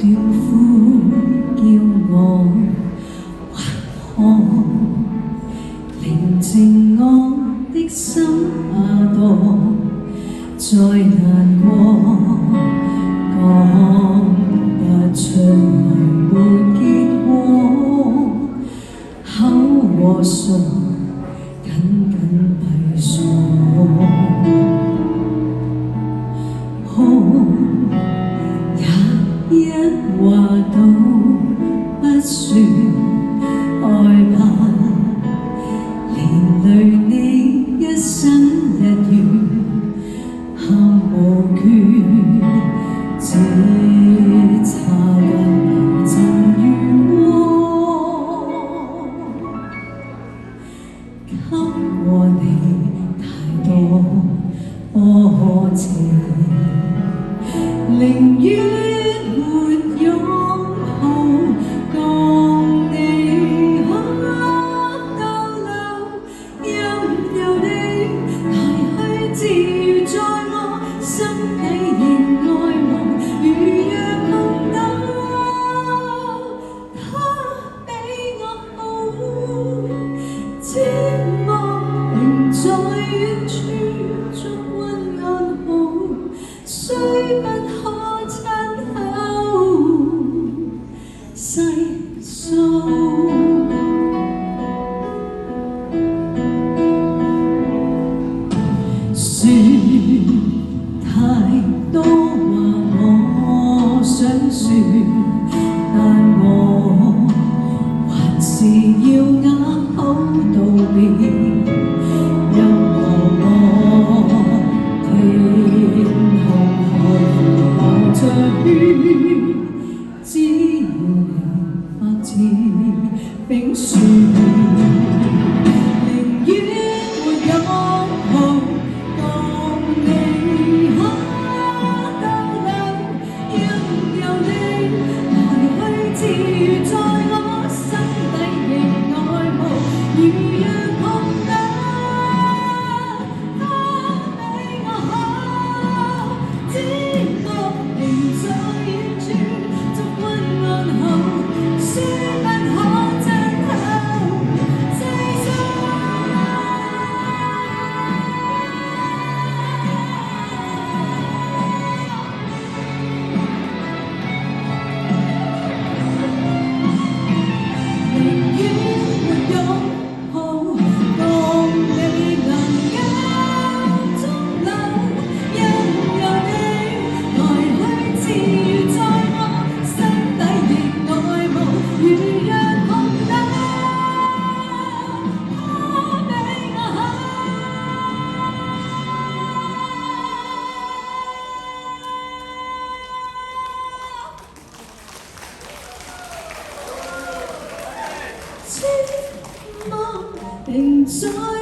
斷呼叫我還可寧靜我的心下墮，再難過講不出來沒結果，口和唇緊緊閉鎖。一話都不算害怕，連累你一生日月喊無缺，只差近陣如禍，給過你太多波折，寧願在遠處燭昏暗號，雖不可親口細數。說太多話我想說，但我還是要啞口道別。只要你發自冰雪，寧願沒擁抱，共你可逗留，任由你來去自如在我心底仍愛慕，如若碰得，可比我好，只覺仍在。寂寞仍在。